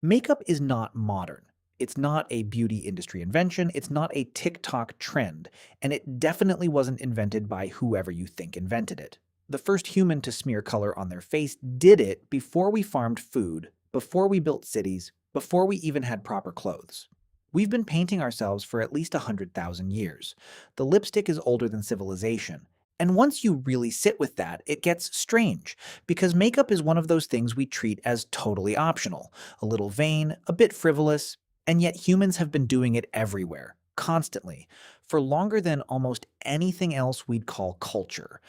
Makeup is not modern. It's not a beauty industry invention. It's not a TikTok trend. And it definitely wasn't invented by whoever you think invented it. The first human to smear color on their face did it before we farmed food, before we built cities, before we even had proper clothes. We've been painting ourselves for at least 100,000 years. The lipstick is older than civilization. And once you really sit with that, it gets strange, because makeup is one of those things we treat as totally optional, a little vain, a bit frivolous, and yet humans have been doing it everywhere, constantly, for longer than almost anything else we'd call culture.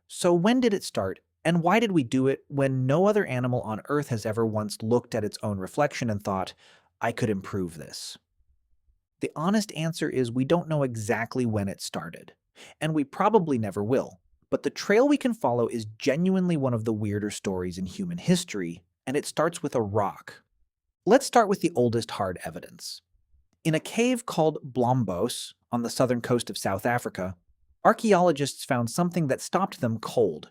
So when did it start, and why did we do it when no other animal on Earth has ever once looked at its own reflection and thought, I could improve this? The honest answer is we don't know exactly when it started, and we probably never will. But the trail we can follow is genuinely one of the weirder stories in human history, and it starts with a rock. Let's start with the oldest hard evidence. In a cave called Blombos on the southern coast of South Africa, archaeologists found something that stopped them cold.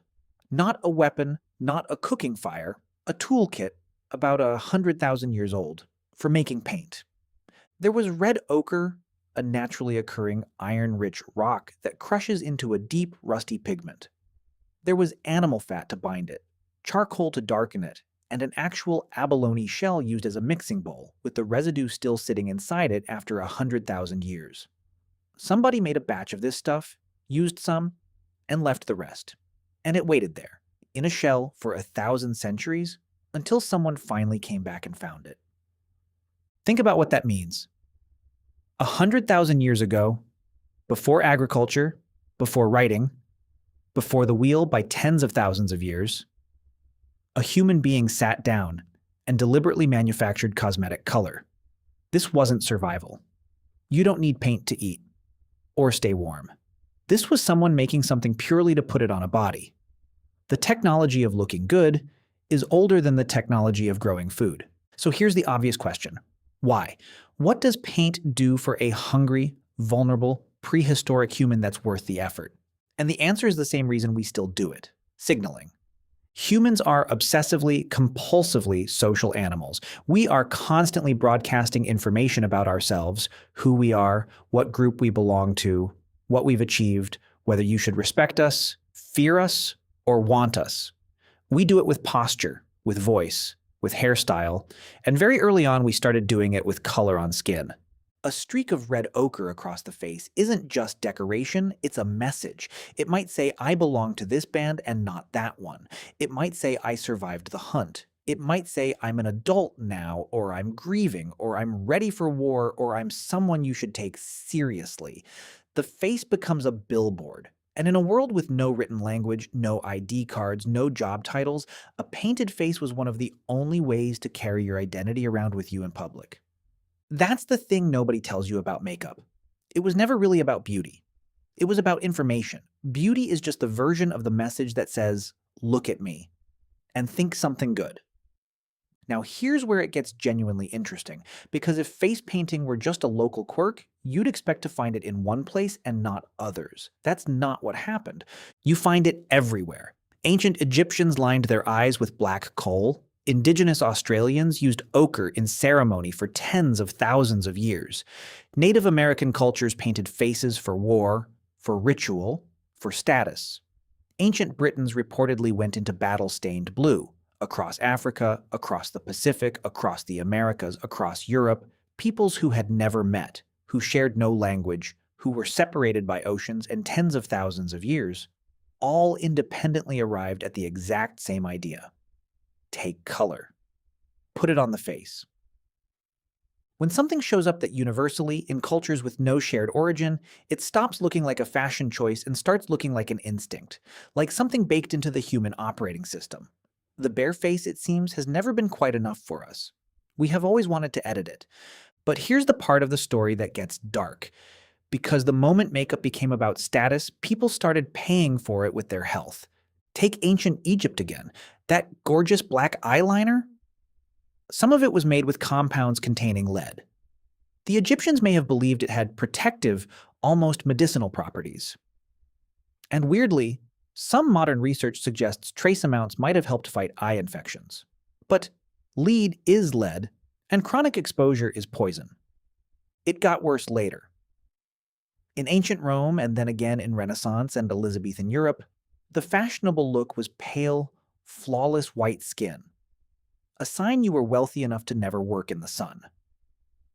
Not a weapon, not a cooking fire, a toolkit about 100,000 years old for making paint. There was red ochre, a naturally occurring iron-rich rock that crushes into a deep, rusty pigment. There was animal fat to bind it, charcoal to darken it, and an actual abalone shell used as a mixing bowl, with the residue still sitting inside it after 100,000 years. Somebody made a batch of this stuff, used some, and left the rest. And it waited there, in a shell for 1,000 centuries, until someone finally came back and found it. Think about what that means. 100,000 years ago, before agriculture, before writing, before the wheel by tens of thousands of years, a human being sat down and deliberately manufactured cosmetic color. This wasn't survival. You don't need paint to eat or stay warm. This was someone making something purely to put it on a body. The technology of looking good is older than the technology of growing food. So here's the obvious question. Why? What does paint do for a hungry, vulnerable, prehistoric human that's worth the effort? And the answer is the same reason we still do it: signaling. Humans are obsessively, compulsively social animals. We are constantly broadcasting information about ourselves, who we are, what group we belong to, what we've achieved, whether you should respect us, fear us, or want us. We do it with posture, with voice, with hairstyle, and very early on we started doing it with color on skin. A streak of red ochre across the face isn't just decoration, it's a message. It might say, I belong to this band and not that one. It might say, I survived the hunt. It might say, I'm an adult now, or I'm grieving, or I'm ready for war, or I'm someone you should take seriously. The face becomes a billboard. And in a world with no written language, no ID cards, no job titles, a painted face was one of the only ways to carry your identity around with you in public. That's the thing nobody tells you about makeup. It was never really about beauty. It was about information. Beauty is just the version of the message that says, look at me, and think something good. Now here's where it gets genuinely interesting, because if face painting were just a local quirk, you'd expect to find it in one place and not others. That's not what happened. You find it everywhere. Ancient Egyptians lined their eyes with black coal. Indigenous Australians used ochre in ceremony for tens of thousands of years. Native American cultures painted faces for war, for ritual, for status. Ancient Britons reportedly went into battle stained blue. Across Africa, across the Pacific, across the Americas, across Europe, peoples who had never met, who shared no language, who were separated by oceans and tens of thousands of years, all independently arrived at the exact same idea. Take color. Put it on the face. When something shows up that universally, in cultures with no shared origin, it stops looking like a fashion choice and starts looking like an instinct, like something baked into the human operating system. The bare face, it seems, has never been quite enough for us. We have always wanted to edit it. But here's the part of the story that gets dark. Because the moment makeup became about status, people started paying for it with their health. Take ancient Egypt again. That gorgeous black eyeliner? Some of it was made with compounds containing lead. The Egyptians may have believed it had protective, almost medicinal properties. And weirdly, some modern research suggests trace amounts might have helped fight eye infections. But lead is lead, And chronic exposure is poison. It got worse later. In ancient Rome and then again in Renaissance and Elizabethan Europe, the fashionable look was pale, flawless white skin, a sign you were wealthy enough to never work in the sun.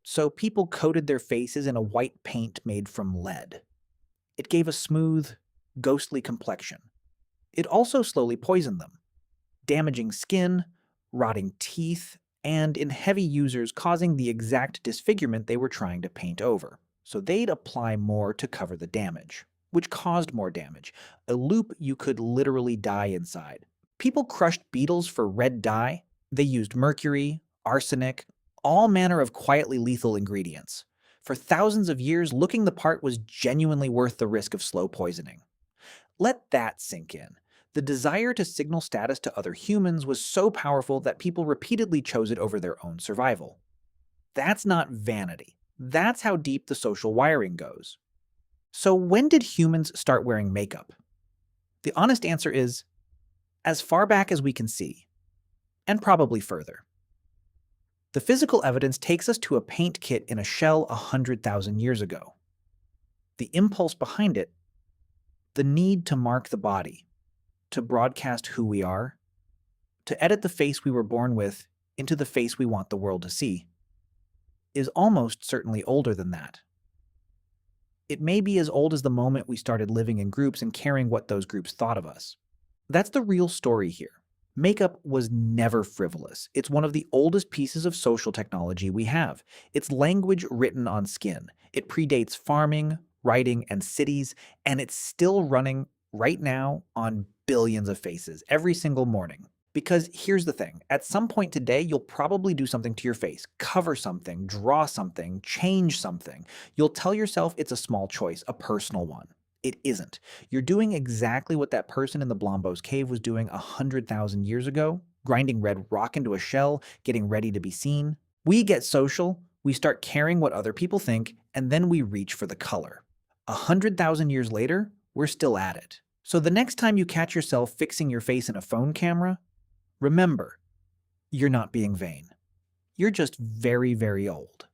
So people coated their faces in a white paint made from lead. It gave a smooth, ghostly complexion. It also slowly poisoned them, damaging skin, rotting teeth, and in heavy users causing the exact disfigurement they were trying to paint over. So they'd apply more to cover the damage, which caused more damage, a loop you could literally die inside. People crushed beetles for red dye. They used mercury, arsenic, all manner of quietly lethal ingredients. For thousands of years, looking the part was genuinely worth the risk of slow poisoning. Let that sink in. The desire to signal status to other humans was so powerful that people repeatedly chose it over their own survival. That's not vanity. That's how deep the social wiring goes. So when did humans start wearing makeup? The honest answer is, as far back as we can see, and probably further. The physical evidence takes us to a paint kit in a shell 100,000 years ago. The impulse behind it, the need to mark the body, to broadcast who we are, to edit the face we were born with into the face we want the world to see, is almost certainly older than that. It may be as old as the moment we started living in groups and caring what those groups thought of us. That's the real story here. Makeup was never frivolous. It's one of the oldest pieces of social technology we have. It's language written on skin. It predates farming, writing, and cities, and it's still running right now on billions of faces every single morning. Because here's the thing, at some point today, you'll probably do something to your face, cover something, draw something, change something. You'll tell yourself it's a small choice, a personal one. It isn't. You're doing exactly what that person in the Blombos cave was doing 100,000 years ago, grinding red rock into a shell, getting ready to be seen. We get social, we start caring what other people think, and then we reach for the color. 100,000 years later, we're still at it. So the next time you catch yourself fixing your face in a phone camera, remember, you're not being vain. You're just very, very old.